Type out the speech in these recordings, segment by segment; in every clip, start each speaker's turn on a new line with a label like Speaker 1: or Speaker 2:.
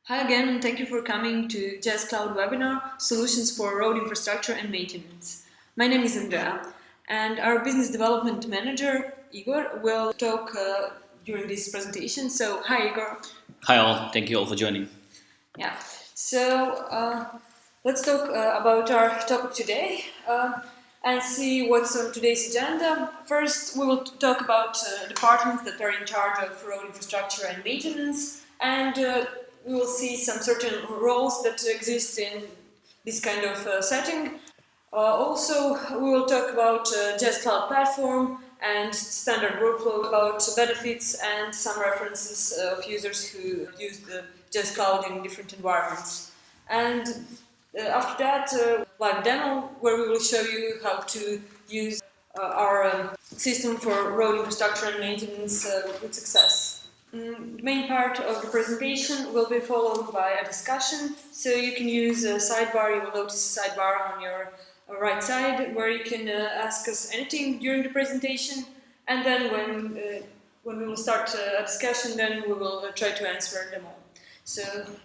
Speaker 1: Hi again, and thank you for coming to GIS Cloud webinar, Solutions for Road Infrastructure and Maintenance. My name is Andrea, and our Business Development Manager, Igor, will talk during this presentation. So, hi Igor.
Speaker 2: Hi all, thank you all for joining.
Speaker 1: Yeah, so let's talk about our topic today and see what's on today's agenda. First, we will talk about departments that are in charge of road infrastructure and maintenance, and we will see some certain roles that exist in this kind of setting. Also, we will talk about GIS Cloud platform and standard workflow, about benefits and some references of users who use the GIS Cloud in different environments. And after that, live demo where we will show you how to use our system for road infrastructure and maintenance with success. The main part of the presentation will be followed by a discussion, so you can use a sidebar. You will notice a sidebar on your right side where you can ask us anything during the presentation, and then when we will start a discussion, then we will try to answer them all. So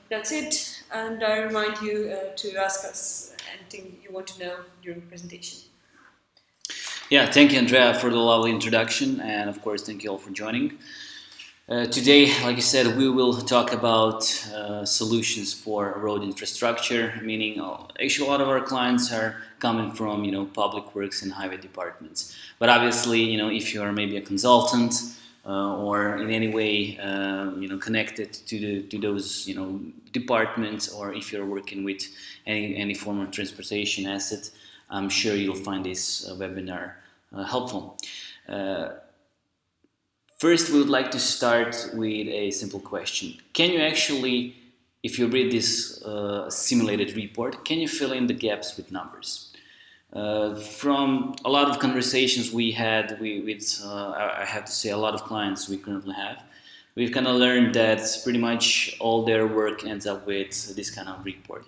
Speaker 1: that's it, and I remind you to ask us anything you want to know during the presentation.
Speaker 2: Yeah, thank you, Andrea, for the lovely introduction, and of course, thank you all for joining. Today, like you said, we will talk about solutions for road infrastructure, meaning actually a lot of our clients are coming from, public works and highway departments. But obviously, if you are maybe a consultant or in any way, connected to those, departments, or if you're working with any form of transportation asset, I'm sure you'll find this webinar helpful. First, we would like to start with a simple question. Can you actually, if you read this simulated report, can you fill in the gaps with numbers? From a lot of conversations we had with, I have to say, a lot of clients we currently have, we've kind of learned that pretty much all their work ends up with this kind of report,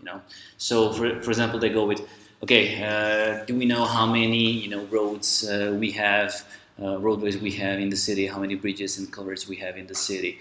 Speaker 2: So, for example, they go with, okay, do we know how many, roads we have, roadways we have in the city, how many bridges and culverts we have in the city?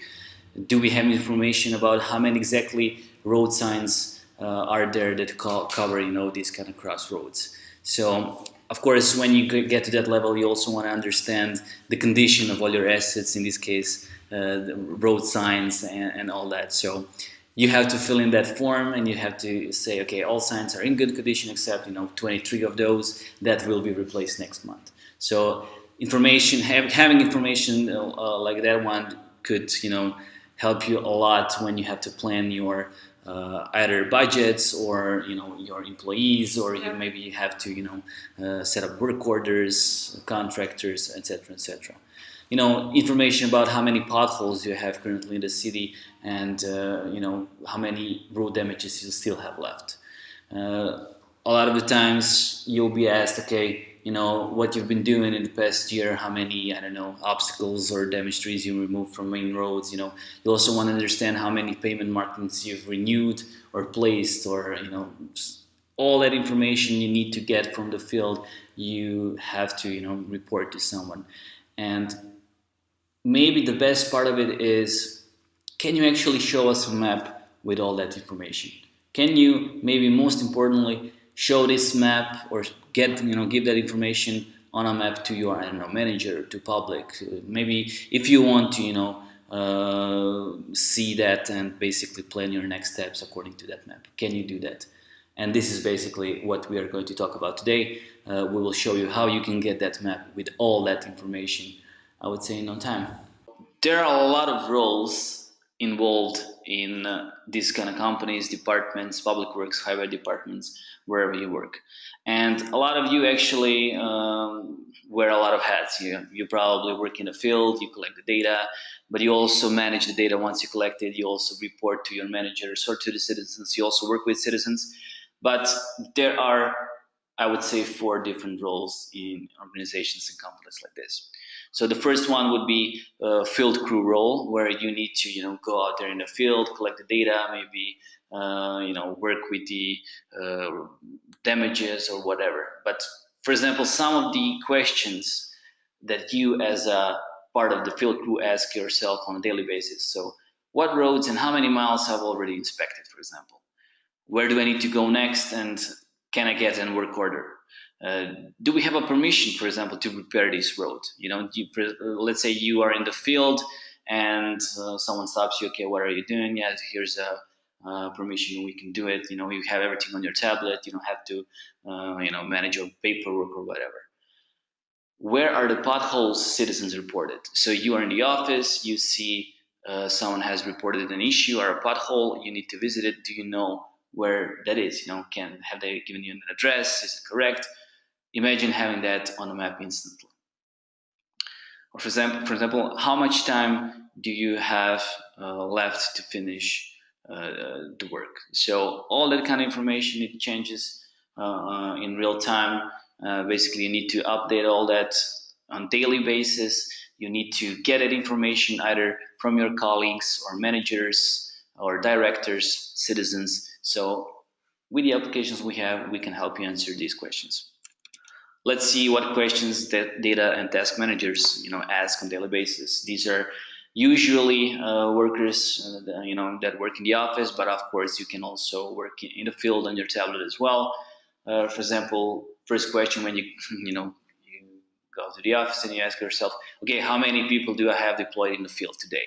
Speaker 2: Do we have information about how many exactly road signs are there that cover, these kind of crossroads? So, of course, when you get to that level, you also want to understand the condition of all your assets, in this case, the road signs and all that. So you have to fill in that form and you have to say, okay, all signs are in good condition except, 23 of those that will be replaced next month. So information, having information like that one could, help you a lot when you have to plan your either budgets or your employees, or maybe you have to set up work orders, contractors, etc., etc. Information about how many potholes you have currently in the city, and how many road damages you still have left. A lot of the times you'll be asked, okay, what you've been doing in the past year, how many, I don't know, obstacles or damaged trees you removed from main roads. You also want to understand how many pavement markings you've renewed or placed, or, all that information you need to get from the field, you have to, report to someone. And maybe the best part of it is, can you actually show us a map with all that information? Can you, maybe most importantly, show this map or give that information on a map to your, I don't know, manager, to public? Maybe if you want to, see that and basically plan your next steps according to that map. Can you do that? And this is basically what we are going to talk about today. We will show you how you can get that map with all that information, I would say, in no time. There are a lot of roles involved in these kind of companies, departments, public works, highway departments, wherever you work. And a lot of you actually wear a lot of hats. You probably work in the field, you collect the data, but you also manage the data once you collect it. You also report to your managers or to the citizens. You also work with citizens. But there are, I would say, 4 different roles in organizations and companies like this. So the first one would be a field crew role, where you need to go out there in the field, collect the data, maybe work with the damages or whatever. But for example, some of the questions that you as a part of the field crew ask yourself on a daily basis. So What roads and how many miles have already inspected, for example? Where do I need to go next, and can I get a work order? Do we have a permission, for example, to repair this road? Let's say you are in the field and someone stops you. Okay, what are you doing? Yeah, here's a permission. We can do it. You have everything on your tablet. You don't have to, manage your paperwork or whatever. Where are the potholes citizens reported? So you are in the office, you see someone has reported an issue or a pothole, you need to visit it. Do you know where that is? Have they given you an address? Is it correct? Imagine having that on a map instantly. Or for example, how much time do you have left to finish the work? So all that kind of information, it changes in real time. Basically, you need to update all that on daily basis. You need to get that information either from your colleagues or managers or directors, citizens. So with the applications we have, we can help you answer these questions. Let's see what questions that data and task managers ask on a daily basis. These are usually workers that work in the office, but of course you can also work in the field on your tablet as well. For example, first question when you you go to the office and you ask yourself, okay, how many people do I have deployed in the field today,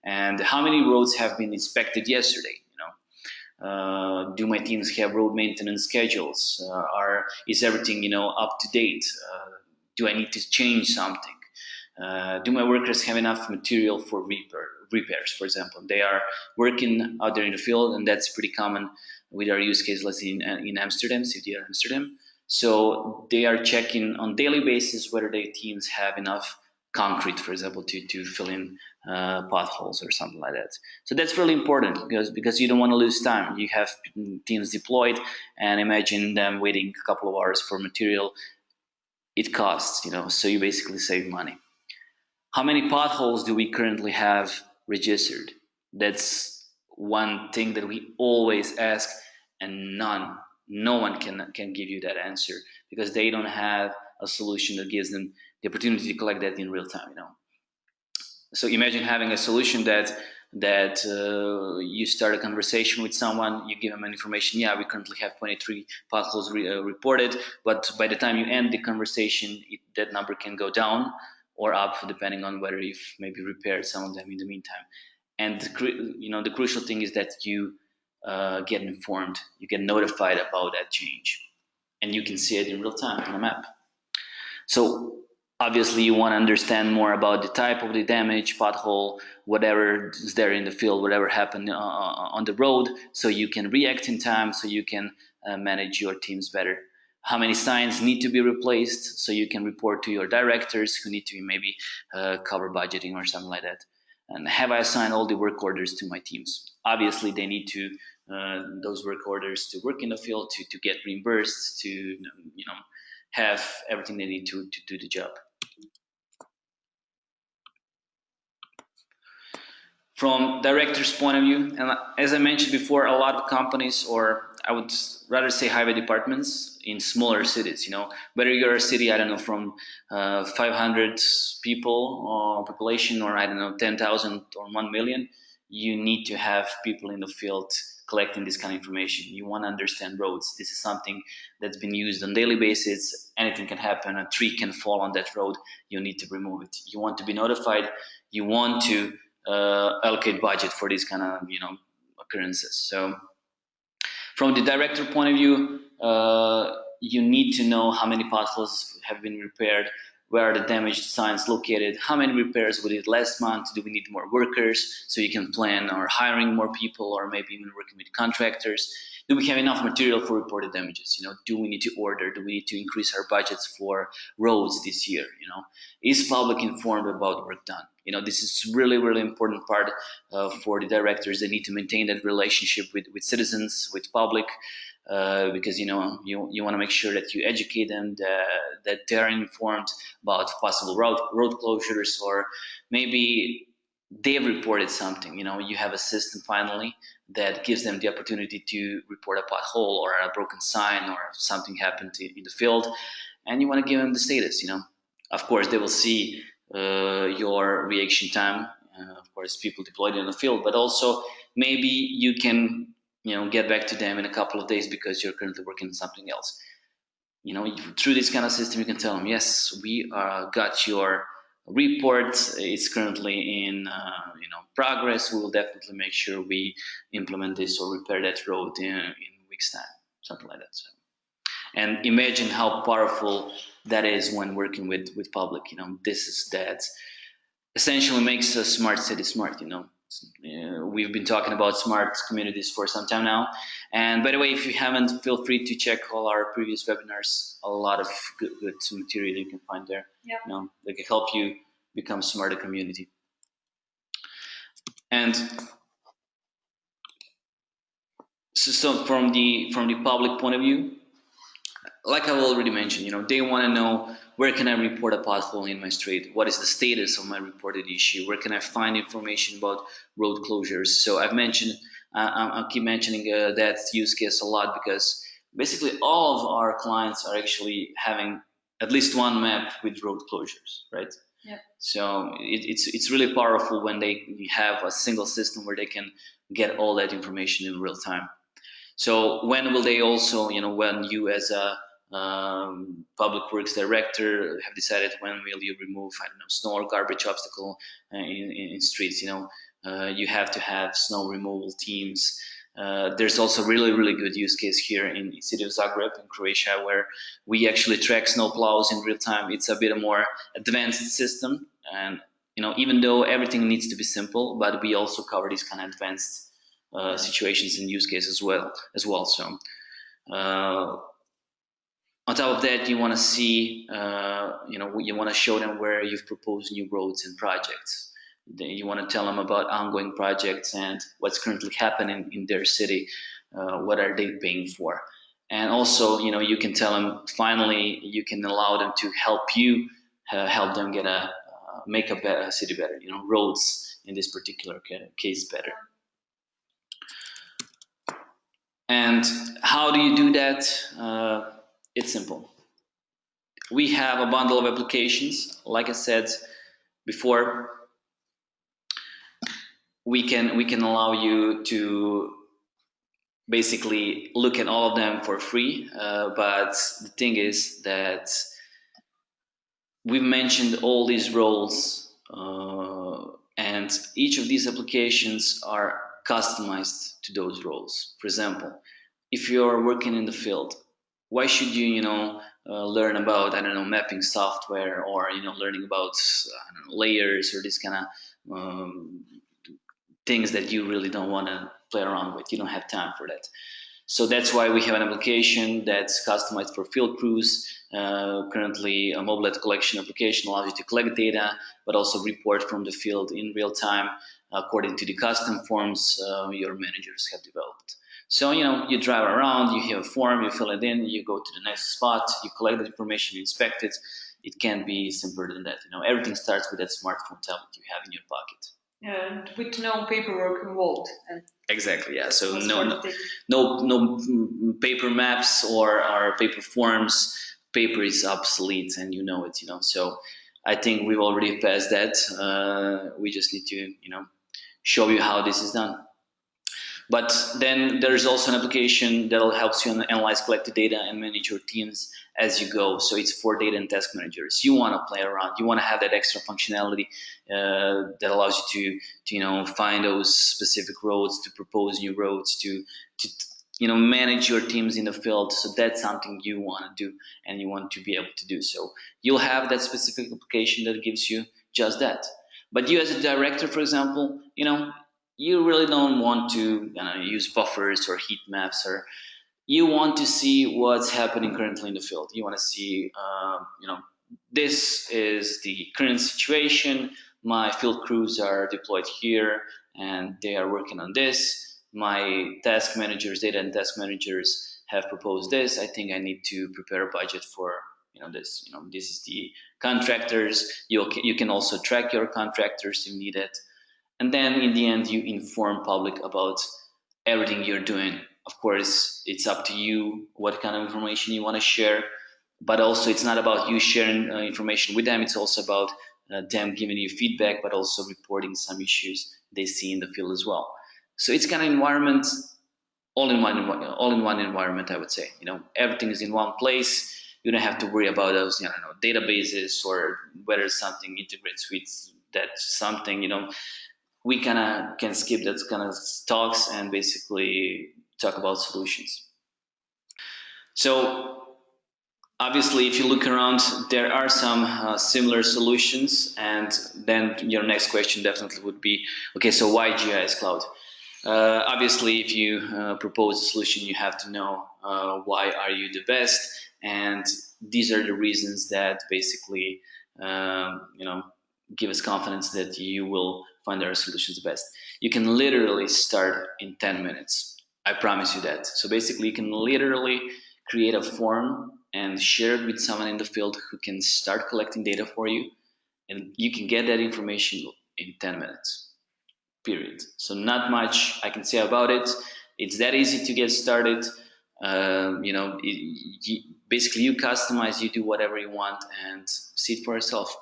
Speaker 2: and how many roads have been inspected yesterday? Do my teams have road maintenance schedules? Is everything up to date? Do I need to change something? Do my workers have enough material for repairs? For example, they are working out there in the field, and that's pretty common with our use case. Let's say in Amsterdam, city of Amsterdam. So they are checking on daily basis whether their teams have enough concrete, for example, to fill in potholes or something like that. So that's really important because you don't want to lose time. You have teams deployed, and imagine them waiting a couple of hours for material. It costs, so you basically save money. How many potholes do we currently have registered? That's one thing that we always ask, and no one can give you that answer because they don't have a solution that gives them the opportunity to collect that in real time. So imagine having a solution that you start a conversation with someone, you give them an information. Yeah, we currently have 23 potholes reported, but by the time you end the conversation, that number can go down or up depending on whether you've maybe repaired some of them in the meantime. And the crucial thing is that you get informed, you get notified about that change, and you can see it in real time on a map. So obviously you want to understand more about the type of the damage, pothole, whatever is there in the field, whatever happened on the road, so you can react in time, so you can manage your teams better. How many signs need to be replaced, so you can report to your directors who need to maybe cover budgeting or something like that. And have I assigned all the work orders to my teams? Obviously they need to those work orders to work in the field, to get reimbursed, to have everything they need to do the job. From director's point of view, and as I mentioned before, a lot of companies, or I would rather say highway departments in smaller cities, whether you're a city, I don't know, from 500 people population, or I don't know, 10,000 or 1 million, you need to have people in the field collecting this kind of information. You want to understand roads. This is something that's been used on a daily basis. Anything can happen. A tree can fall on that road. You need to remove it. You want to be notified. You want to allocate budget for these kind of occurrences. So from the director point of view, you need to know how many potholes have been repaired, where are the damaged signs located, how many repairs we did last month, do we need more workers, so you can plan or hiring more people, or maybe even working with contractors. Do we have enough material for reported damages? Do we need to order? Do we need to increase our budgets for roads this year? Is public informed about work done? This is really, really important part for the directors. They need to maintain that relationship with citizens, with public, because you want to make sure that you educate them, that they're informed about possible road closures, or maybe they've reported something. You have a system finally that gives them the opportunity to report a pothole or a broken sign or something happened in the field, and you want to give them the status. Of course, they will see your reaction time of course, people deployed in the field, but also maybe you can, get back to them in a couple of days because you're currently working on something else. Through this kind of system, you can tell them, yes, we got your report. It's currently in, progress. We will definitely make sure we implement this or repair that road in a week's time, something like that. So, and imagine how powerful that is when working with public. This is that essentially makes a smart city smart. We've been talking about smart communities for some time now. And by the way, if you haven't, feel free to check all our previous webinars. A lot of good material you can find there.
Speaker 1: Yeah.
Speaker 2: That can help you become a smarter community. And so from the public point of view, like I already mentioned, they want to know, where can I report a pothole in my street? What is the status of my reported issue? Where can I find information about road closures? So I'll keep mentioning that use case a lot, because basically all of our clients are actually having at least one map with road closures, right?
Speaker 1: Yeah.
Speaker 2: So it's really powerful when they have a single system where they can get all that information in real time. So when will they also, when you as a public works director have decided when will you remove, I don't know, snow or garbage obstacle in streets, you have to have snow removal teams. There's also really, really good use case here in the city of Zagreb in Croatia, where we actually track snow plows in real time. It's a bit more advanced system, and even though everything needs to be simple, but we also cover these kind of advanced situations and use cases as well. So on top of that, you want to see, you want to show them where you've proposed new roads and projects. You want to tell them about ongoing projects and what's currently happening in their city. What are they paying for? And also, you can tell them, finally, you can allow them to help you, help them make a better city better, roads in this particular case better. And how do you do that? It's simple. We have a bundle of applications. Like I said before, we can allow you to basically look at all of them for free. But the thing is that we've mentioned all these roles, and each of these applications are customized to those roles. For example, if you're working in the field, why should you, learn about, I don't know, mapping software, or, learning about, I don't know, layers or this kind of things that you really don't want to play around with. You don't have time for that. So that's why we have an application that's customized for field crews. Currently, a mobile data collection application allows you to collect data, but also report from the field in real time according to the custom forms your managers have developed. So, you drive around, you have a form, you fill it in, you go to the next spot, you collect the information, you inspect it. It can't be simpler than that. Everything starts with that smartphone tablet you have in your pocket.
Speaker 1: And with no paperwork involved.
Speaker 2: Exactly, yeah. So no paper maps or paper forms. Paper is obsolete, and you know it. So I think we've already passed that. We just need to, show you how this is done. But then there's also an application that'll help you analyze collected data and manage your teams as you go. So it's for data and task managers. You want to play around. You want to have that extra functionality that allows you to find those specific roads, to propose new roads, to manage your teams in the field. So that's something you want to do, and you want to be able to do. So you'll have that specific application that gives you just that. But you as a director, for example, you really don't want to use buffers or heat maps, or you want to see what's happening currently in the field. You want to see, this is the current situation. My field crews are deployed here, and they are working on this. My task managers, data and task managers have proposed this. I think I need to prepare a budget for this. This is the contractors. You can also track your contractors if needed. And then in the end, you inform public about everything you're doing. Of course, it's up to you what kind of information you want to share, but also it's not about you sharing information with them. It's also about them giving you feedback, but also reporting some issues they see in the field as well. So it's kind of environment, all in one environment, I would say. Everything is in one place. You don't have to worry about those, databases, or whether something integrates with that something. We kind of can skip that kind of talks and basically talk about solutions. So obviously, if you look around, there are some similar solutions, and then your next question definitely would be, okay, so why GIS Cloud? Obviously, if you propose a solution, you have to know why are you the best, and these are the reasons that basically give us confidence that you will find our solutions best. You can literally start in 10 minutes. I promise you that. So basically, you can literally create a form and share it with someone in the field who can start collecting data for you, and you can get that information in 10 minutes. Period. So not much I can say about it. It's that easy to get started. Basically you customize, you do whatever you want, and see it for yourself.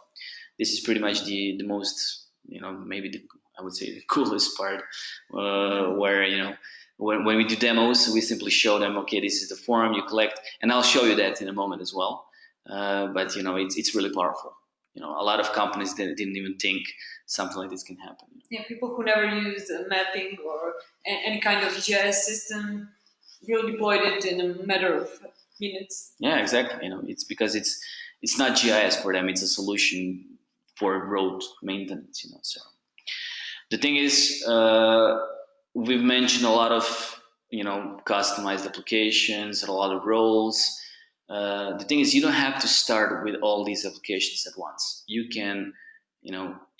Speaker 2: This is pretty much the most, maybe I would say the coolest part, where when we do demos, we simply show them, okay, this is the form you collect, and I'll show you that in a moment as well. But it's really powerful. A lot of companies didn't even think something like this can happen.
Speaker 1: Yeah, people who never used mapping or any kind of GIS system really deployed it in a matter of minutes.
Speaker 2: Yeah, exactly. It's because it's not GIS for them; it's a solution for road maintenance. So the thing is, we've mentioned a lot of customized applications and a lot of roles. The thing is, you don't have to start with all these applications at once. You can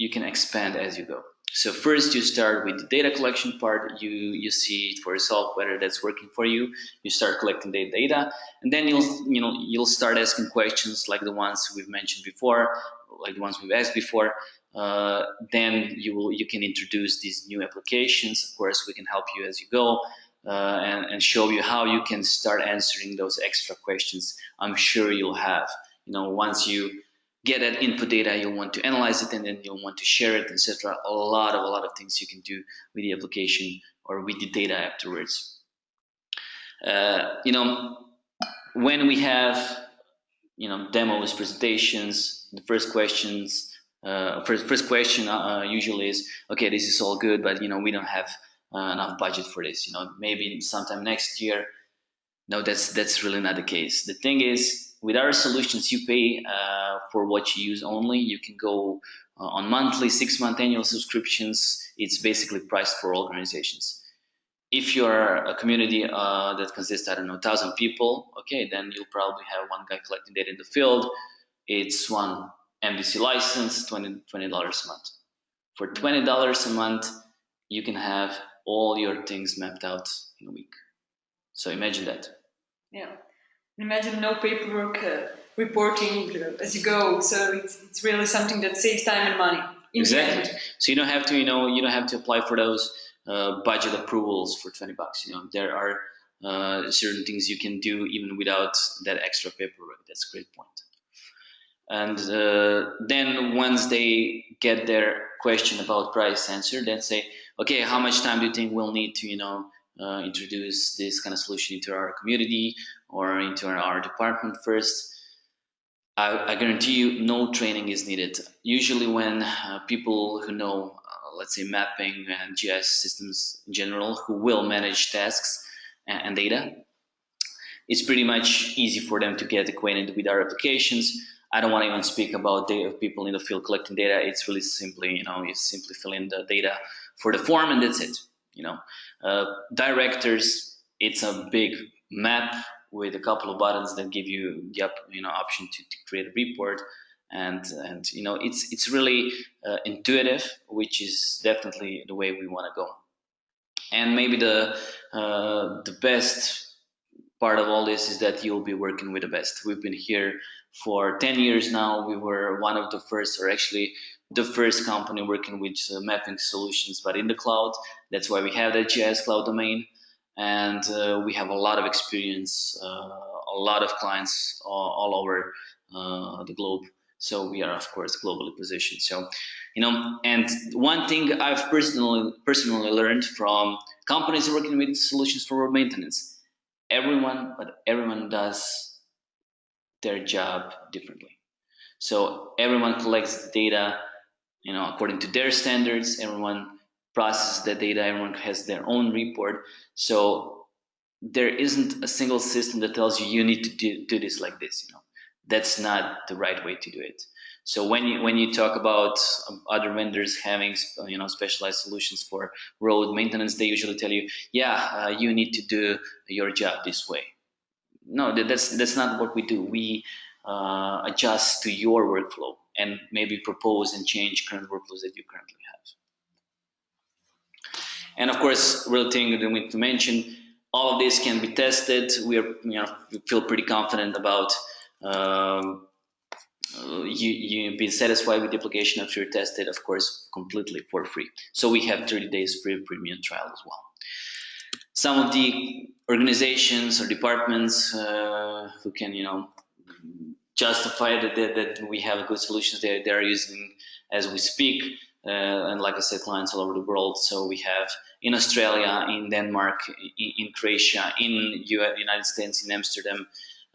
Speaker 2: expand as you go. So first you start with the data collection part. You see it for yourself whether that's working for you. You start collecting the data, and then you'll start asking questions like the ones we've mentioned before, like the ones we've asked before. Then you can introduce these new applications. Of course, we can help you as you go. And show you how you can start answering those extra questions I'm sure you'll have. Once you get that input data, you'll want to analyze it, and then you'll want to share it, etc. A lot of things you can do with the application or with the data afterwards. When we have demos, presentations, the first question usually is, okay, this is all good, but we don't have enough budget for this. Maybe sometime next year. No, that's really not the case. The thing is, with our solutions, you pay for what you use only. You can go on monthly, 6-month annual subscriptions. It's basically priced for organizations. If you're a community that consists, 1,000 people, okay, then you'll probably have one guy collecting data in the field. It's one MDC license, $20 a month. For $20 a month, you can have all your things mapped out in a week. So imagine that.
Speaker 1: Yeah. Imagine no paperwork, reporting as you go. So it's really something that saves time and money.
Speaker 2: Exactly. So you don't have to apply for those budget approvals for $20. There are certain things you can do even without that extra paperwork. That's a great point. And then once they get their question about price answered, then say, okay, how much time do you think we'll need to introduce this kind of solution into our community or into our department first? I guarantee you no training is needed. Usually when people who know, let's say, mapping and GIS systems in general, who will manage tasks and data, it's pretty much easy for them to get acquainted with our applications. I don't want to even speak about people in the field collecting data. It's really simply, you simply fill in the data for the form and that's it. Directors, it's a big map with a couple of buttons that give you the option to create a report, and it's really intuitive, which is definitely the way we want to go. And maybe the best part of all this is that you'll be working with the best. We've been here for 10 years now. We were one of the first, or actually the first company working with mapping solutions, but in the cloud. That's why we have that GIS Cloud domain. And we have a lot of experience, a lot of clients all over the globe. So we are, of course, globally positioned. So, and one thing I've personally learned from companies working with solutions for road maintenance, everyone does their job differently. So everyone collects the data, according to their standards. Everyone processes the data. Everyone has their own report. So there isn't a single system that tells you you need to do this like this. That's not the right way to do it. So when you talk about other vendors having specialized solutions for road maintenance, they usually tell you, yeah, you need to do your job this way. No, that's not what we do. We adjust to your workflow and maybe propose and change current workflows that you currently have. And of course, real thing that we need to mention, all of this can be tested. We feel pretty confident about you being satisfied with the application after you test it, of course, completely for free. So we have 30 days free premium trial as well. Some of the organizations or departments who can, justify that we have good solutions they're using as we speak. And like I said, clients all over the world. So we have in Australia, in Denmark, in Croatia, in United States, in Amsterdam.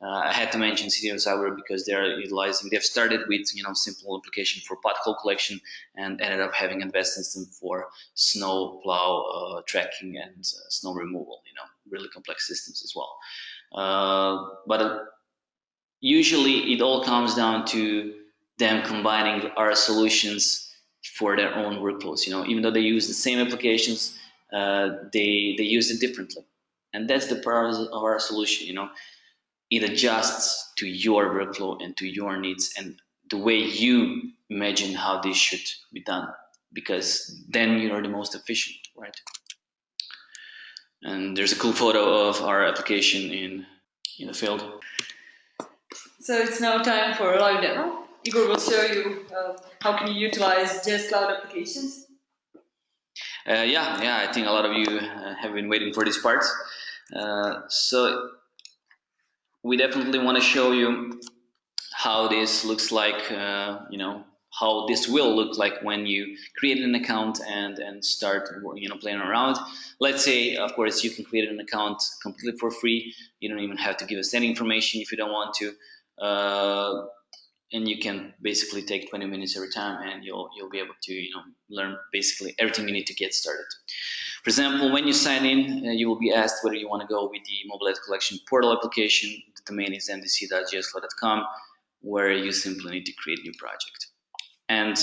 Speaker 2: I had to mention City of Zagreb because they've started with simple application for pothole collection and ended up having advanced system for snow plow tracking and snow removal. Really complex systems as well. But usually it all comes down to them combining our solutions for their own workflows. Even though they use the same applications, they use it differently, and that's the power of our solution. It adjusts to your workflow and to your needs and the way you imagine how this should be done, because then you're the most efficient, right? And there's a cool photo of our application in the field.
Speaker 1: So it's now time for a live demo. Igor will show you how can you utilize GIS Cloud applications.
Speaker 2: Yeah, I think a lot of you have been waiting for this part. So we definitely want to show you how this looks like, how this will look like when you create an account and start, playing around. Let's say, of course, you can create an account completely for free. You don't even have to give us any information if you don't want to. And you can basically take 20 minutes every time and you'll be able to learn basically everything you need to get started. For example, when you sign in, you will be asked whether you want to go with the mobile data collection portal application. The domain is mdc.gscloud.com, where you simply need to create a new project. And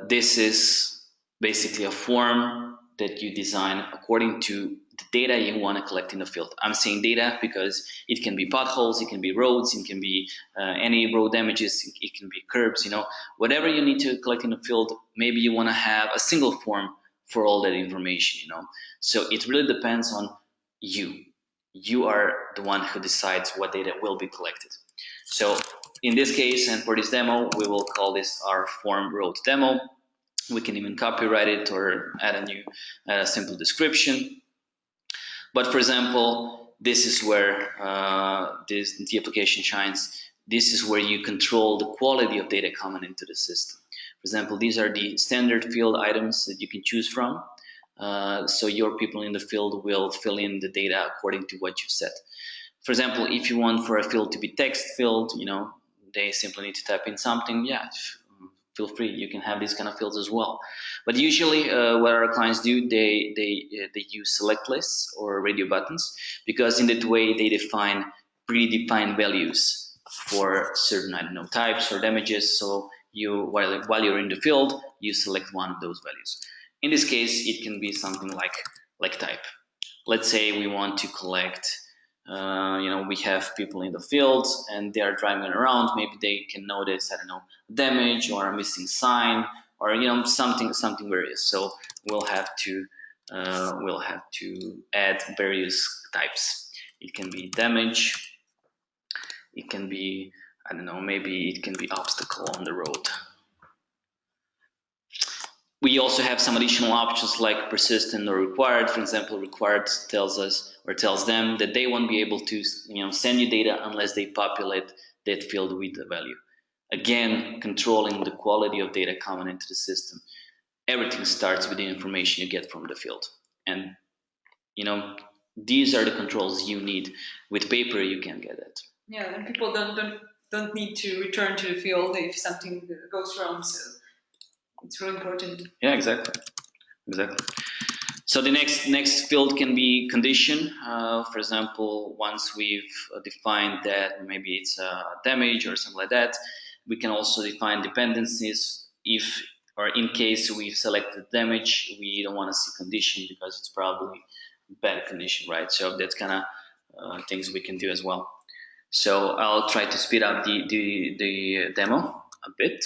Speaker 2: this is basically a form that you design according to the data you want to collect in the field. I'm saying data because it can be potholes, it can be roads, it can be any road damages, it can be curbs, whatever you need to collect in the field. Maybe you want to have a single form for all that information, So it really depends on you. You are the one who decides what data will be collected. So in this case, and for this demo, we will call this our form road demo. We can even copyright it or add a simple description. But for example, this is where the application shines. This is where you control the quality of data coming into the system. For example, these are the standard field items that you can choose from. So your people in the field will fill in the data according to what you've set. For example, if you want for a field to be text filled, they simply need to type in something. Yeah, feel free. You can have these kind of fields as well. But usually, what our clients do, they use select lists or radio buttons, because in that way they define predefined values for certain types or damages. So while you're in the field, you select one of those values. In this case, it can be something like type. Let's say we want to collect. We have people in the field and they are driving around. Maybe they can notice, damage or a missing sign or something various. So we'll have to add various types. It can be damage. It can be maybe it can be obstacle on the road. We also have some additional options like persistent or required. For example, required tells us or tells them that they won't be able to send you data unless they populate that field with the value. again, controlling the quality of data coming into the system. Everything starts with the information you get from the field. And, these are the controls you need. With paper, you can't get it.
Speaker 1: Yeah, and people don't need to return to the field if something goes wrong. So it's really important.
Speaker 2: Yeah, exactly. So the next field can be condition. For example, once we've defined that maybe it's a damage or something like that, we can also define dependencies. If or in case we've selected damage, we don't want to see condition because it's probably bad condition, right? So that's kind of things we can do as well. So I'll try to speed up the demo a bit.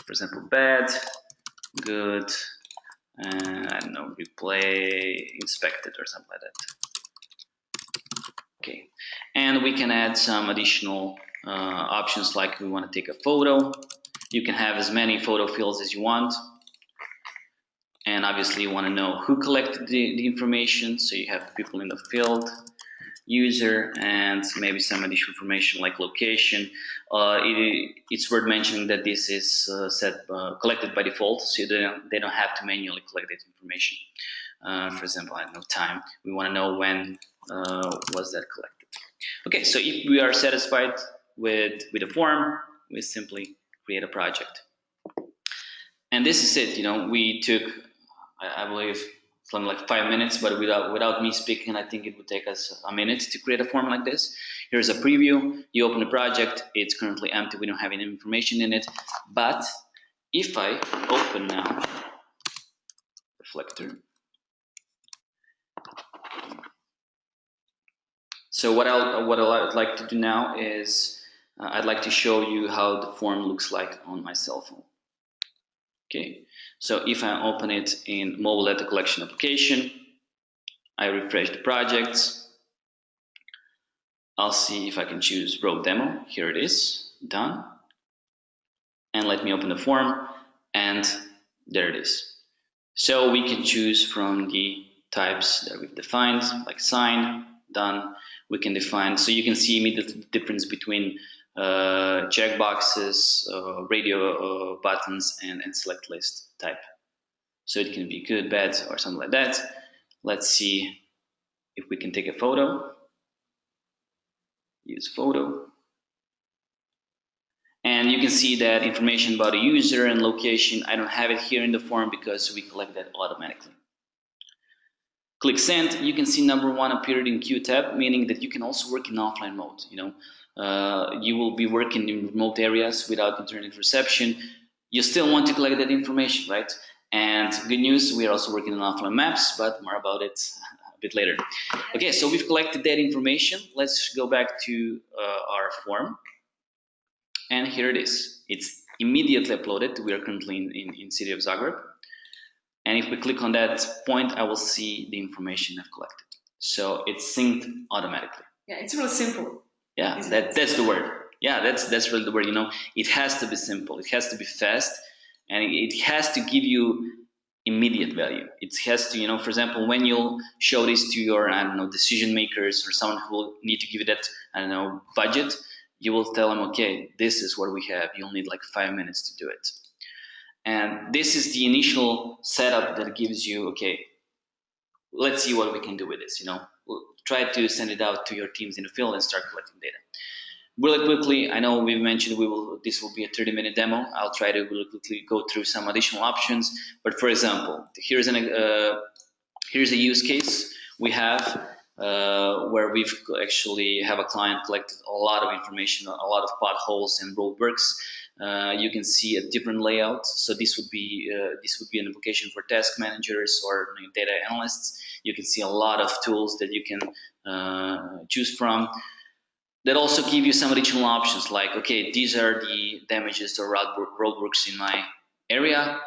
Speaker 2: For example, bad, good, and I don't know, replay inspected or something like that. Okay, and we can add some additional options, like we want to take a photo. You can have as many photo fields as you want, and obviously you want to know who collected the information, so you have people in the field, user, and maybe some additional information like location. It's worth mentioning that this is collected by default, so they don't have to manually collect this information. For example, I don't know, time. We want to know when was that collected. Okay, so if we are satisfied with the form, we simply create a project. And this is it. We took, I believe, something like 5 minutes, but without me speaking, I think it would take us a minute to create a form like this. Here's a preview. You open the project. It's currently empty. We don't have any information in it. But if I open now Reflector, so what I'd like to do now is I'd like to show you how the form looks like on my cell phone. Okay, so if I open it in mobile data collection application, I refresh the projects. I'll see if I can choose road demo. Here it is, done. And let me open the form, and there it is. So we can choose from the types that we've defined, like sign, done. We can define, so you can see immediately the difference between checkboxes, radio buttons, and select list type. So it can be good, bad, or something like that. Let's see if we can take a photo. Use photo. And you can see that information about the user and location, I don't have it here in the form because we collect that automatically. Click send. You can see number 1 appeared in Queue tab, meaning that you can also work in offline mode. You will be working in remote areas without internet reception. You still want to collect that information, right? And good news, we are also working on offline maps, but more about it a bit later. Okay, so we've collected that information. Let's go back to our form. And here it is. It's immediately uploaded. We are currently in city of Zagreb. And if we click on that point, I will see the information I've collected. So it's synced automatically.
Speaker 1: Yeah, it's really simple.
Speaker 2: Yeah, that's the word. Yeah, that's really the word. It has to be simple. It has to be fast, and it has to give you immediate value. It has to, for example, when you'll show this to your, decision makers or someone who will need to give you that, budget, you will tell them, okay, this is what we have. You'll need like 5 minutes to do it. And this is the initial setup that gives you, okay, let's see what we can do with this. We'll try to send it out to your teams in the field and start collecting data. Really quickly, I know we've mentioned this will be a 30-minute demo. I'll try to really quickly go through some additional options. But for example, here's a use case we have where we've actually have a client collected a lot of information, a lot of potholes and roadworks. You can see a different layout. So this would be an application for task managers or data analysts. You can see a lot of tools that you can choose from. That also give you some additional options, like, okay, these are the damages or roadworks in my area,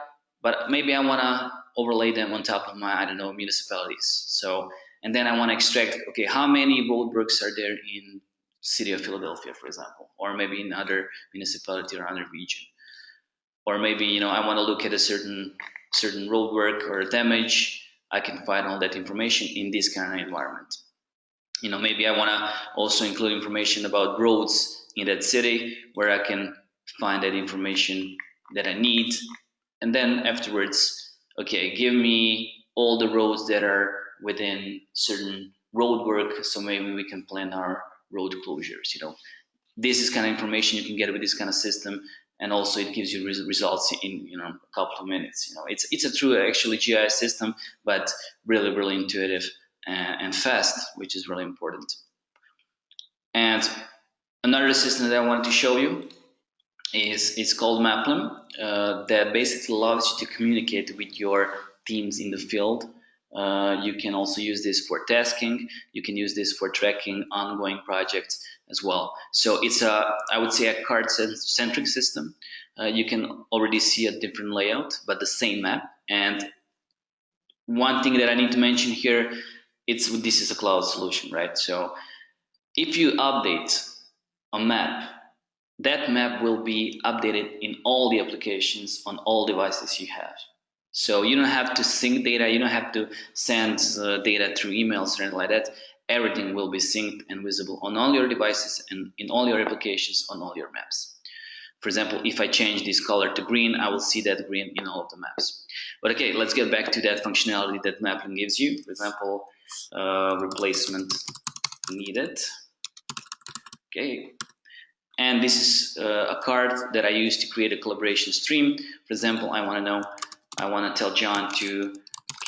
Speaker 2: but maybe I want to overlay them on top of my, municipalities. So, and then I want to extract, okay, how many roadworks are there in city of Philadelphia, for example, or maybe in other municipality or other region, or maybe I want to look at a certain roadwork or damage. I can find all that information in this kind of environment. Maybe I want to also include information about roads in that city where I can find that information that I need, and then afterwards, okay, give me all the roads that are within certain road work, so maybe we can plan our road closures. This is kind of information you can get with this kind of system, and also it gives you results in a couple of minutes. It's a true actually GIS system, but really intuitive and fast, which is really important. And another system that I wanted to show you is it's called Maplin, that basically allows you to communicate with your teams in the field. You can also use this for tasking. You can use this for tracking ongoing projects as well. So it's I would say a card-centric system. You can already see a different layout, but the same map. And one thing that I need to mention here, this is a cloud solution, right? So if you update a map, that map will be updated in all the applications on all devices you have. So you don't have to sync data, you don't have to send data through emails or anything like that. Everything will be synced and visible on all your devices and in all your applications on all your maps. For example, if I change this color to green, I will see that green in all of the maps. But okay, let's get back to that functionality that mapping gives you. For example, replacement needed. Okay, and this is a card that I use to create a collaboration stream. For example, I want to tell John to,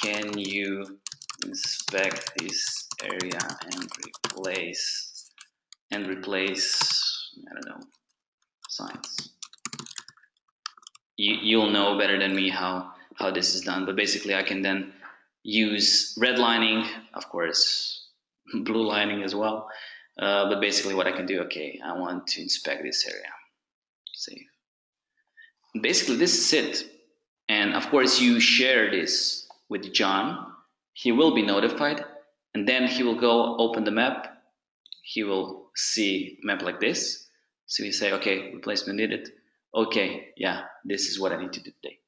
Speaker 2: can you inspect this area and replace, I don't know, signs. You'll know better than me how this is done, but basically I can then use redlining, of course, blue lining as well. But basically what I can do, okay, I want to inspect this area. Save. Basically this is it. And of course you share this with John. He will be notified, and then he will go open the map. He will see a map like this. So we say, okay, replacement needed. Okay, yeah, this is what I need to do today.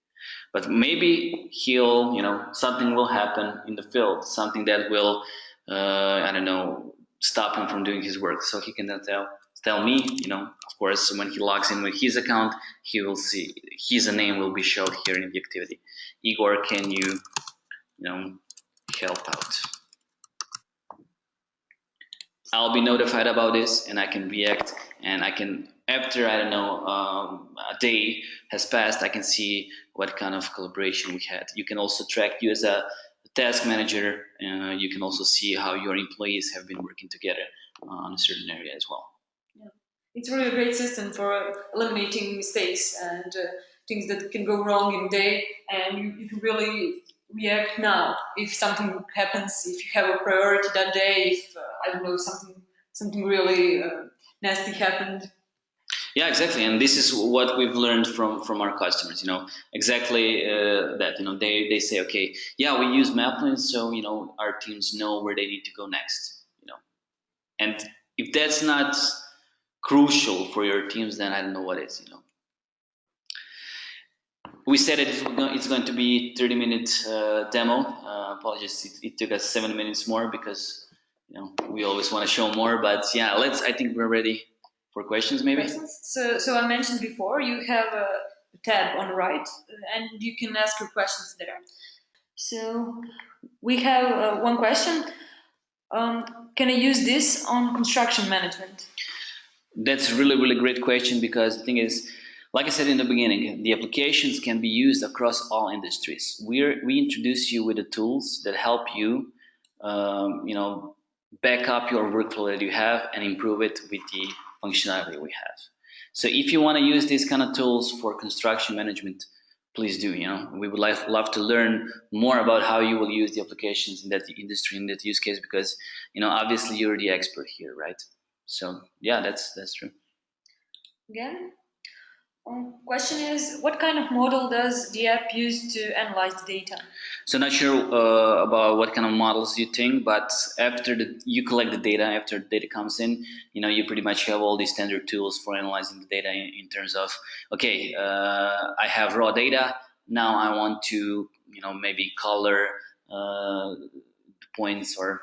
Speaker 2: But maybe something will happen in the field, something that will, I don't know, stop him from doing his work. So he can then tell me, of course, when he logs in with his account, he will see his name will be shown here in the activity. Igor, can you, help out? I'll be notified about this, and I can react, and I can, after, I don't know, a day has passed, I can see what kind of collaboration we had. You can also track you as a task manager. You can also see how your employees have been working together on a certain area as well.
Speaker 1: Yeah. It's really a great system for eliminating mistakes and things that can go wrong in a day, and you can really react now if something happens, if you have a priority that day, if I don't know, something really nasty happened.
Speaker 2: Yeah, exactly, and this is what we've learned from our customers. Exactly that. They say, okay, yeah, we use Maplin, so our teams know where they need to go next. And if that's not crucial for your teams, then I don't know what is. We said it's going to be 30-minute demo. Apologies, it took us 7 minutes more because we always want to show more. But yeah, I think we're ready for questions, maybe.
Speaker 1: Questions? So I mentioned before, you have a tab on the right, and you can ask your questions there. So we have one question. Can I use this on construction management?
Speaker 2: That's a really great question, because the thing is, like I said in the beginning, the applications can be used across all industries. We introduce you with the tools that help you, back up your workflow that you have and improve it with the functionality we have. So if you want to use these kind of tools for construction management, please do. We would love to learn more about how you will use the applications in that industry, in that use case, because obviously you're the expert here, right? So yeah, that's true.
Speaker 1: Again, question is, what kind of model does the app use to analyze the data?
Speaker 2: So not sure about what kind of models you think, but after you collect the data, after the data comes in, you pretty much have all these standard tools for analyzing the data in terms of, okay, I have raw data. Now I want to, maybe color points or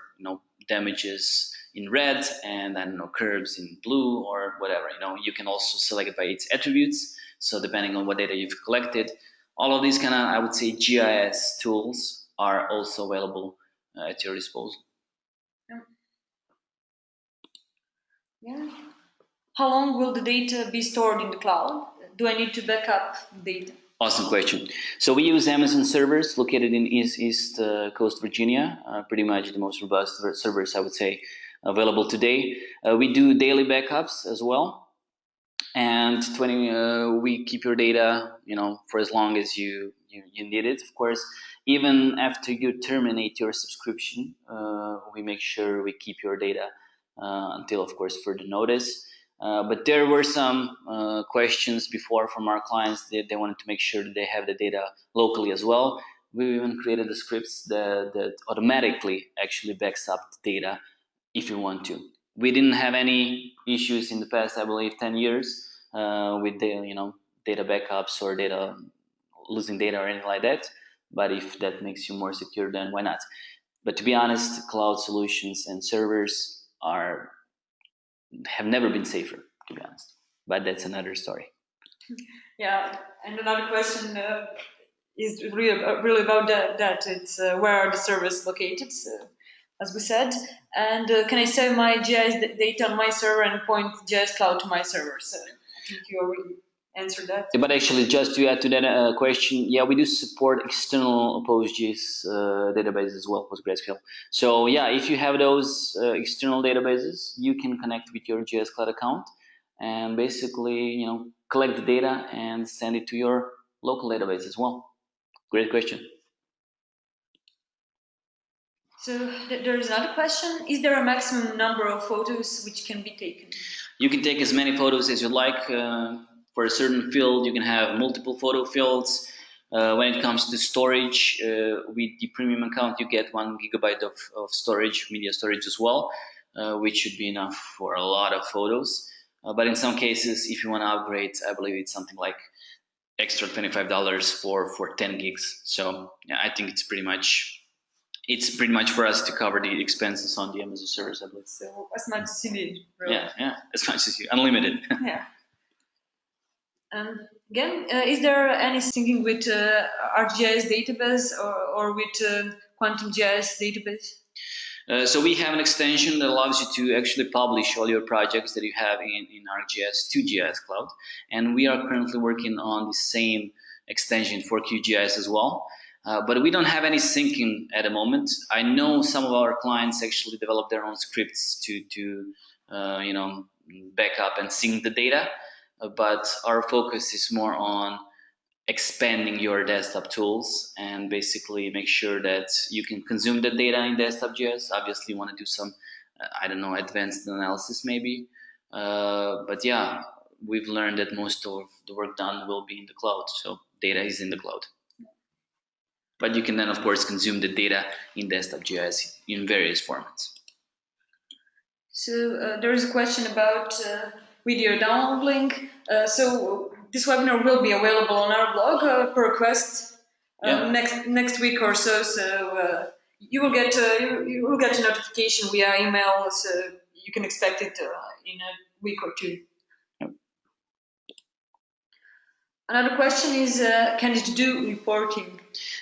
Speaker 2: damages in red and I don't know, curves in blue or whatever. You can also select it by its attributes. So depending on what data you've collected, all of these kind of, I would say, GIS tools are also available at your disposal.
Speaker 1: Yeah. How long will the data be stored in the cloud? Do I need to back up data?
Speaker 2: Awesome question. So we use Amazon servers located in East Coast Virginia, pretty much the most robust servers, I would say, available today. We do daily backups as well, and we keep your data, for as long as you need it. Of course, even after you terminate your subscription, we make sure we keep your data until, of course, further notice. But there were some questions before from our clients that they wanted to make sure that they have the data locally as well. We even created the scripts that automatically actually backs up the data if you want to. We didn't have any issues in the past, I believe, 10 years with data backups or losing data or anything like that. But if that makes you more secure, then why not? But to be honest, cloud solutions and servers have never been safer, to be honest. But that's another story.
Speaker 1: Yeah, and another question is really about that. It's where are the servers located, as we said, and can I save my GIS data on my server and point GIS Cloud to my server? So I think you already answered that.
Speaker 2: But actually, just to add to that question, yeah, we do support external PostGIS databases as well, PostgreSQL. So yeah, if you have those external databases, you can connect with your GIS Cloud account and basically, collect the data and send it to your local database as well. Great question.
Speaker 1: So there is another question. Is there a maximum number of photos which can be taken?
Speaker 2: You can take as many photos as you like. For a certain field, you can have multiple photo fields. When it comes to storage, with the premium account, you get 1 gigabyte of storage, media storage as well, which should be enough for a lot of photos. But in some cases, if you want to upgrade, I believe it's something like extra $25 for 10 gigs. So yeah, I think it's pretty much for us to cover the expenses on the Amazon servers, I believe.
Speaker 1: So as much as you need, really.
Speaker 2: Yeah, as much as you, unlimited.
Speaker 1: Yeah. Again, is there any syncing with ArcGIS database or with Quantum GIS database?
Speaker 2: So we have an extension that allows you to actually publish all your projects that you have in ArcGIS to GIS Cloud. And we are currently working on the same extension for QGIS as well. But we don't have any syncing at the moment. I know some of our clients actually develop their own scripts to back up and sync the data. But our focus is more on expanding your desktop tools and basically make sure that you can consume the data in desktop.js. Obviously, you want to do some, advanced analysis maybe. But yeah, we've learned that most of the work done will be in the cloud. So data is in the cloud. But you can then, of course, consume the data in desktop.js in various formats.
Speaker 1: So there is a question about video download link. So this webinar will be available on our blog per request next week or so. So you will get a notification via email. So you can expect it in a week or two. Yep. Another question is, can it do reporting?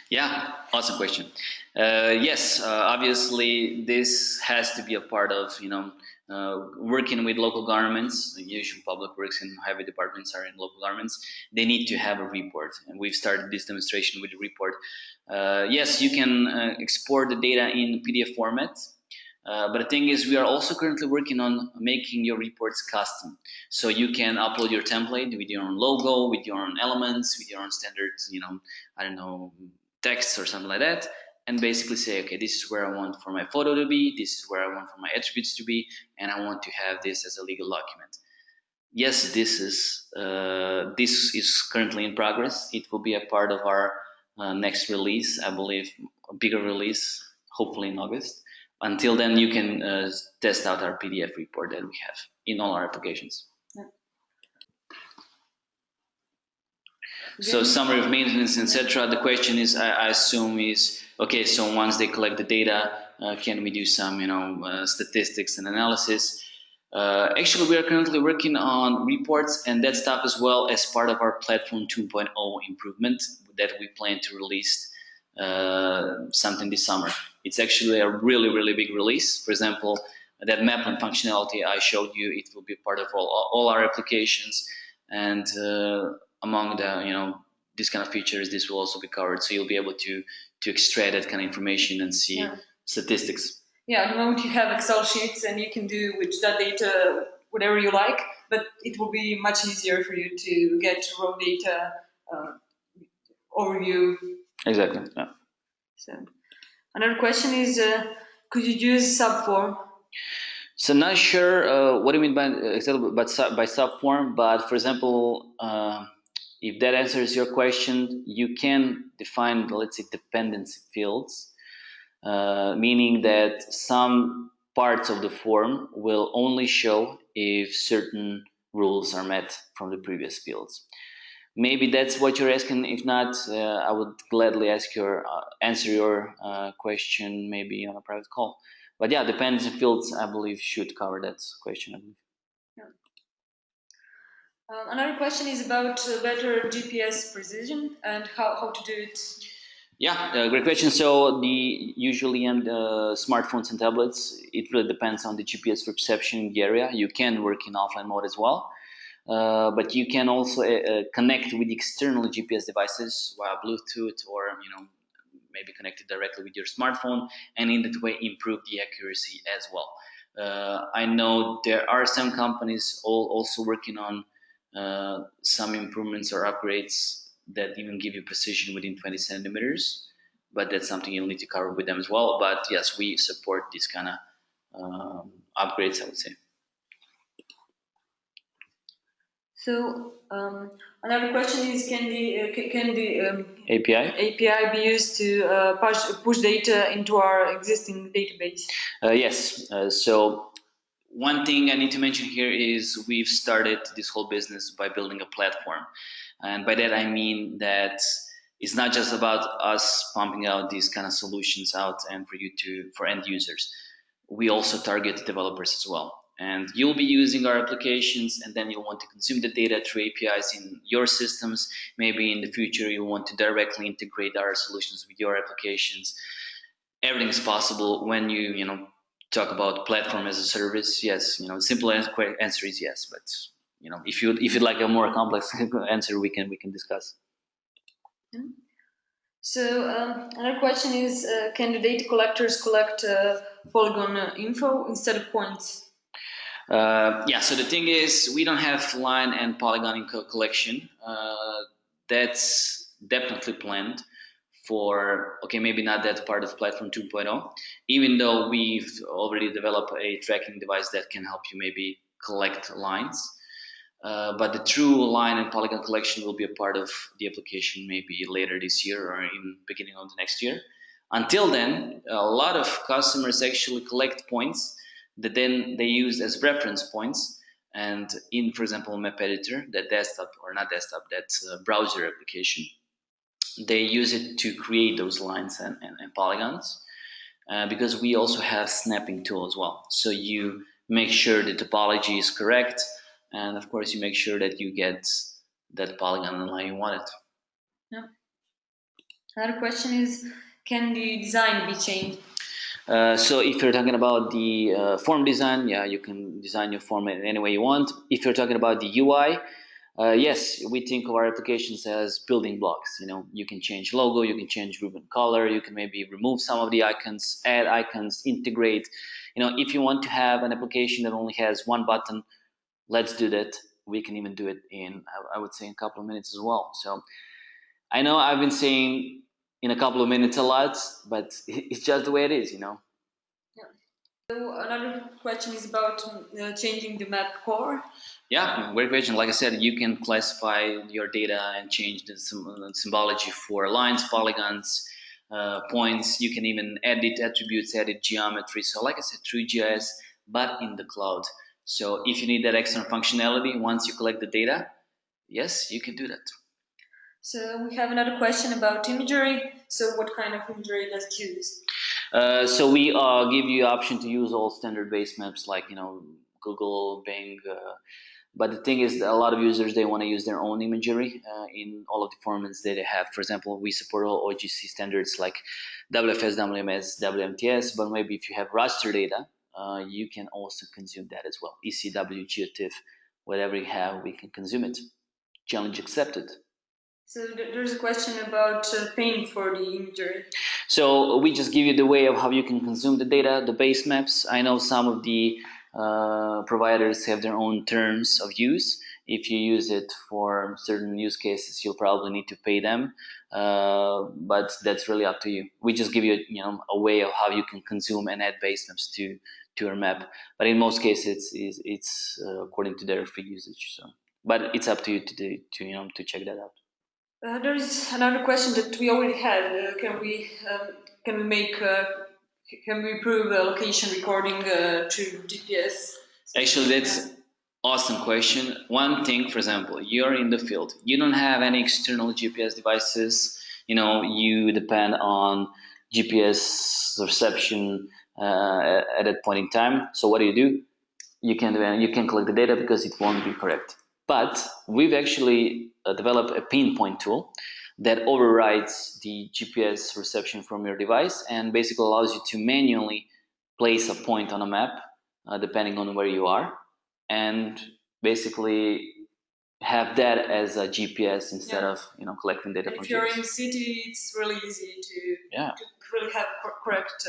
Speaker 1: Yeah,
Speaker 2: awesome question. Yes, obviously this has to be a part of working with local governments. Usually public works and highway departments are in local governments. They need to have a report, and we've started this demonstration with a report. Yes, you can export the data in PDF format. But the thing is, we are also currently working on making your reports custom. So you can upload your template with your own logo, with your own elements, with your own standards, text or something like that, and basically say, okay, this is where I want for my photo to be, this is where I want for my attributes to be, and I want to have this as a legal document. Yes, this is currently in progress. It will be a part of our next release, I believe, a bigger release, hopefully in August. Until then, you can test out our PDF report that we have in all our applications. Yeah. So summary of maintenance, etc. The question is, I assume is, okay, so once they collect the data, Can we do some, statistics and analysis? Actually, we are currently working on reports and that stuff as well as part of our platform 2.0 improvement that we plan to release something this summer. It's actually a really, really big release. For example, that map and functionality I showed you, it will be part of all our applications, and among the these kind of features, this will also be covered. So you'll be able to extract that kind of information and see statistics.
Speaker 1: Yeah, at the moment you have Excel sheets and you can do with that data whatever you like, but it will be much easier for you to get raw data overview.
Speaker 2: Exactly. Yeah.
Speaker 1: So another question is, could you use subform?
Speaker 2: So not sure what do you mean by exactly by subform, but for example, if that answers your question, you can define, let's say, dependency fields, meaning that some parts of the form will only show if certain rules are met from the previous fields. Maybe that's what you're asking. If not, I would gladly answer your question maybe on a private call. But yeah, dependency fields, I believe, should cover that question. I believe.
Speaker 1: Yeah. Another question is about better GPS precision and how to do it.
Speaker 2: Yeah, great question. So usually on smartphones and tablets, it really depends on the GPS reception in the area. You can work in offline mode as well. But you can also connect with external GPS devices via Bluetooth or maybe connected directly with your smartphone, and in that way improve the accuracy as well. I know there are some companies also working on some improvements or upgrades that even give you precision within 20 centimeters, but that's something you'll need to cover with them as well. But yes, we support these kind of upgrades, I would say.
Speaker 1: So another question is, can the
Speaker 2: API
Speaker 1: be used to push data into our existing database?
Speaker 2: Yes. So one thing I need to mention here is we've started this whole business by building a platform, and by that I mean that it's not just about us pumping out these kind of solutions out and for end users. We also target developers as well. And you'll be using our applications, and then you'll want to consume the data through APIs in your systems. Maybe in the future you'll want to directly integrate our solutions with your applications. Everything is possible when you talk about platform as a service. Yes, simple answer is yes. But if you'd like a more complex answer, we can discuss.
Speaker 1: Mm-hmm. So another question is, can the data collectors collect polygon info instead of points?
Speaker 2: Yeah, so the thing is, we don't have line and polygon collection. That's definitely planned for, okay, maybe not that part of platform 2.0, even though we've already developed a tracking device that can help you maybe collect lines. But the true line and polygon collection will be a part of the application maybe later this year or in beginning of the next year. Until then, a lot of customers actually collect points that then they use as reference points. And in, for example, Map Editor, that desktop or not desktop, that browser application, they use it to create those lines and polygons. Because we also have snapping tool as well. So you make sure the topology is correct, and of course you make sure that you get that polygon in the line you want it.
Speaker 1: Yeah. Another question is, can the design be changed?
Speaker 2: So if you're talking about the form design, yeah, you can design your form in any way you want. If you're talking about the UI, yes, we think of our applications as building blocks. You can change logo, you can change ribbon color, you can maybe remove some of the icons, add icons, integrate. If you want to have an application that only has one button, let's do that. We can even do it in, I would say, in a couple of minutes as well. So I know I've been saying in a couple of minutes a lot, but it's just the way it is.
Speaker 1: Yeah. So another question is about changing the map core.
Speaker 2: Yeah, great question. Like I said, you can classify your data and change the symbology for lines, polygons, points. You can even edit attributes, edit geometry. So like I said, through GIS, but in the cloud. So if you need that extra functionality, once you collect the data, yes, you can do that.
Speaker 1: So we have another question about imagery. So what kind of imagery does it use?
Speaker 2: So we give you option to use all standard base maps like Google, Bing. But the thing is, that a lot of users they want to use their own imagery in all of the formats that they have. For example, we support all OGC standards like WFS, WMS, WMTS. But maybe if you have raster data, you can also consume that as well. ECW, GeoTIFF, whatever you have, we can consume it. Challenge accepted.
Speaker 1: So there's a question about paying for the imagery.
Speaker 2: So we just give you the way of how you can consume the data, the base maps. I know some of the providers have their own terms of use. If you use it for certain use cases, you'll probably need to pay them, but that's really up to you. We just give you, a way of how you can consume and add base maps to your map. But in most cases, it's according to their free usage. So, but it's up to you to check that out.
Speaker 1: There is another question that we already had. Can we make can we prove a location recording to GPS?
Speaker 2: Actually, that's awesome question. One thing, for example, you're in the field. You don't have any external GPS devices. You depend on GPS reception at that point in time. So what do? You can collect the data because it won't be correct. But we've actually developed a pinpoint tool that overrides the GPS reception from your device and basically allows you to manually place a point on a map depending on where you are, and basically have that as a GPS instead of collecting data
Speaker 1: and
Speaker 2: from
Speaker 1: if you're
Speaker 2: GPS.
Speaker 1: in the city, it's really easy to really have correct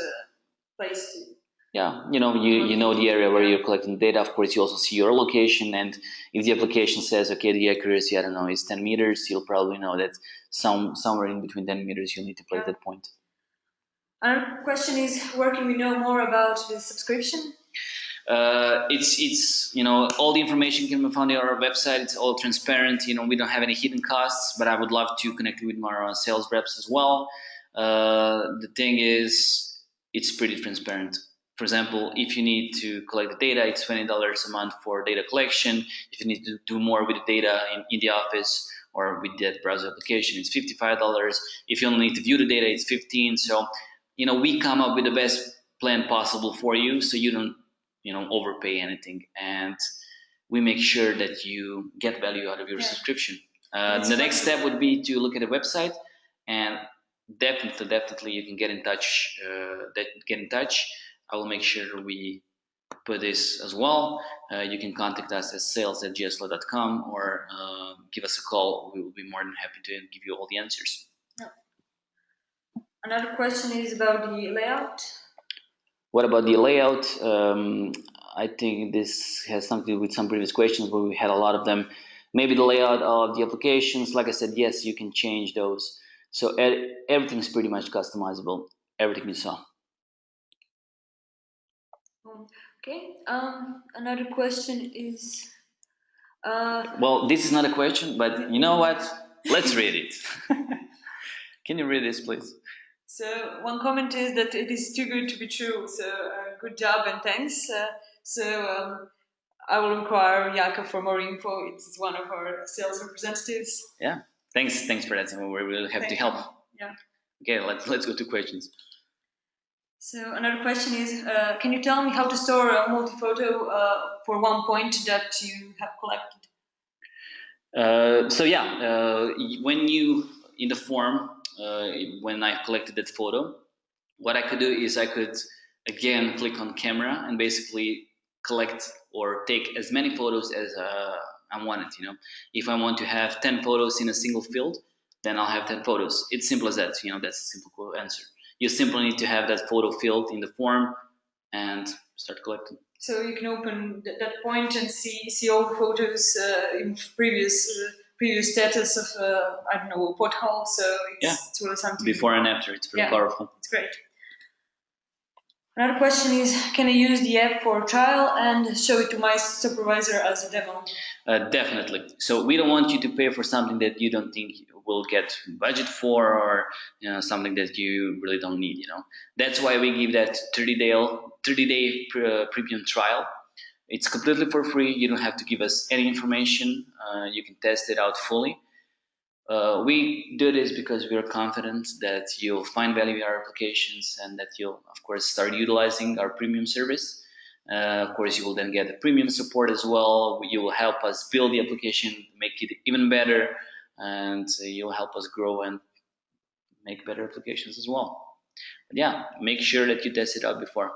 Speaker 1: place to.
Speaker 2: Yeah, you know the area where you're collecting data. Of course, you also see your location, and if the application says, okay, the accuracy, I don't know, is 10 meters, you'll probably know that somewhere in between 10 meters you'll need to place that point.
Speaker 1: Another question is, where can we know more about the subscription?
Speaker 2: It's all the information can be found on our website. It's all transparent. We don't have any hidden costs, but I would love to connect with our sales reps as well. The thing is, it's pretty transparent. For example, if you need to collect the data, it's $20 a month for data collection. If you need to do more with the data in the office or with that browser application, it's $55. If you only need to view the data, it's $15. So, we come up with the best plan possible for you, so you don't overpay anything, and we make sure that you get value out of your subscription. The next step would be to look at the website, and definitely you can get in touch. I will make sure we put this as well. You can contact us at sales@gscloud.com or give us a call. We will be more than happy to give you all the answers.
Speaker 1: Another question is about the layout.
Speaker 2: What about the layout? I think this has something to do with some previous questions where we had a lot of them. Maybe the layout of the applications, like I said, yes, you can change those. So everything's pretty much customizable, everything you saw.
Speaker 1: Okay, another question is...
Speaker 2: well, this is not a question, but you know what? Let's read it. Can you read this, please?
Speaker 1: So one comment is that it is too good to be true. So good job and thanks. I will inquire Jakob for more info. It's one of our sales representatives.
Speaker 2: Yeah, thanks for that. We're really happy to help.
Speaker 1: Yeah.
Speaker 2: Okay, let's go to questions.
Speaker 1: So another question is, can you tell me how to store a multi-photo for one point that you have collected?
Speaker 2: When you in the form. When I collected that photo, what I could do is I could again click on camera and basically collect or take as many photos as I wanted. If I want to have 10 photos in a single field, then I'll have 10 photos. It's simple as that. That's a simple answer. You simply need to have that photo field in the form and start collecting. So
Speaker 1: you can open that point and see all the photos in previous status of I don't know, a pothole. So it's really something.
Speaker 2: Before and after, it's very powerful.
Speaker 1: It's great. Another question is, can I use the app for trial and show it to my supervisor as a demo?
Speaker 2: Definitely. So we don't want you to pay for something that you don't think you will get budget for, or something that you really don't need. That's why we give that 30-day premium trial. It's completely for free. You don't have to give us any information. You can test it out fully. We do this because we are confident that you'll find value in our applications and that you'll, of course, start utilizing our premium service. Of course, you will then get the premium support as well. You will help us build the application, make it even better, and you'll help us grow and make better applications as well. But yeah, make sure that you test it out before.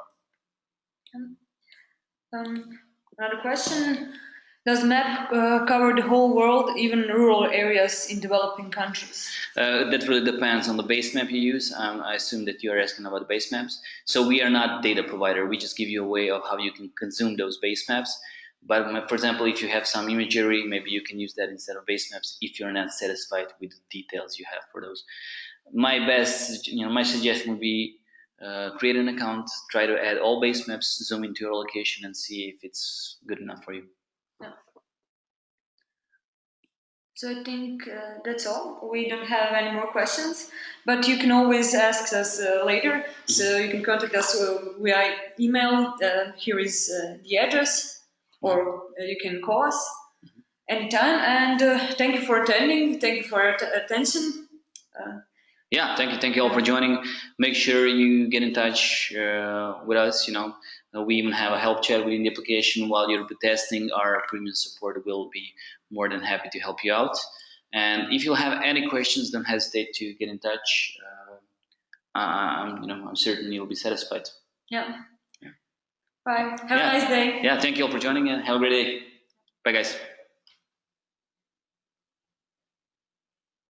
Speaker 1: Another question. Does map cover the whole world, even rural areas in developing countries?
Speaker 2: That really depends on the base map you use. I assume that you are asking about the base maps. So we are not data provider. We just give you a way of how you can consume those base maps. But for example, if you have some imagery, maybe you can use that instead of base maps if you're not satisfied with the details you have for those. My suggestion would be create an account, try to add all base maps, zoom into your location, and see if it's good enough for you.
Speaker 1: Yeah. So I think that's all. We don't have any more questions, but you can always ask us later. So you can contact us via email. Here is the address, or you can call us anytime. And thank you for attending. Thank you for your attention.
Speaker 2: Yeah, thank you all for joining. Make sure you get in touch with us. We even have a help chat within the application while you're testing. Our premium support will be more than happy to help you out. And if you have any questions, don't hesitate to get in touch. I'm certain you'll be satisfied.
Speaker 1: Yeah. Bye. Have a nice day.
Speaker 2: Yeah, thank you all for joining and have a great day. Bye, guys.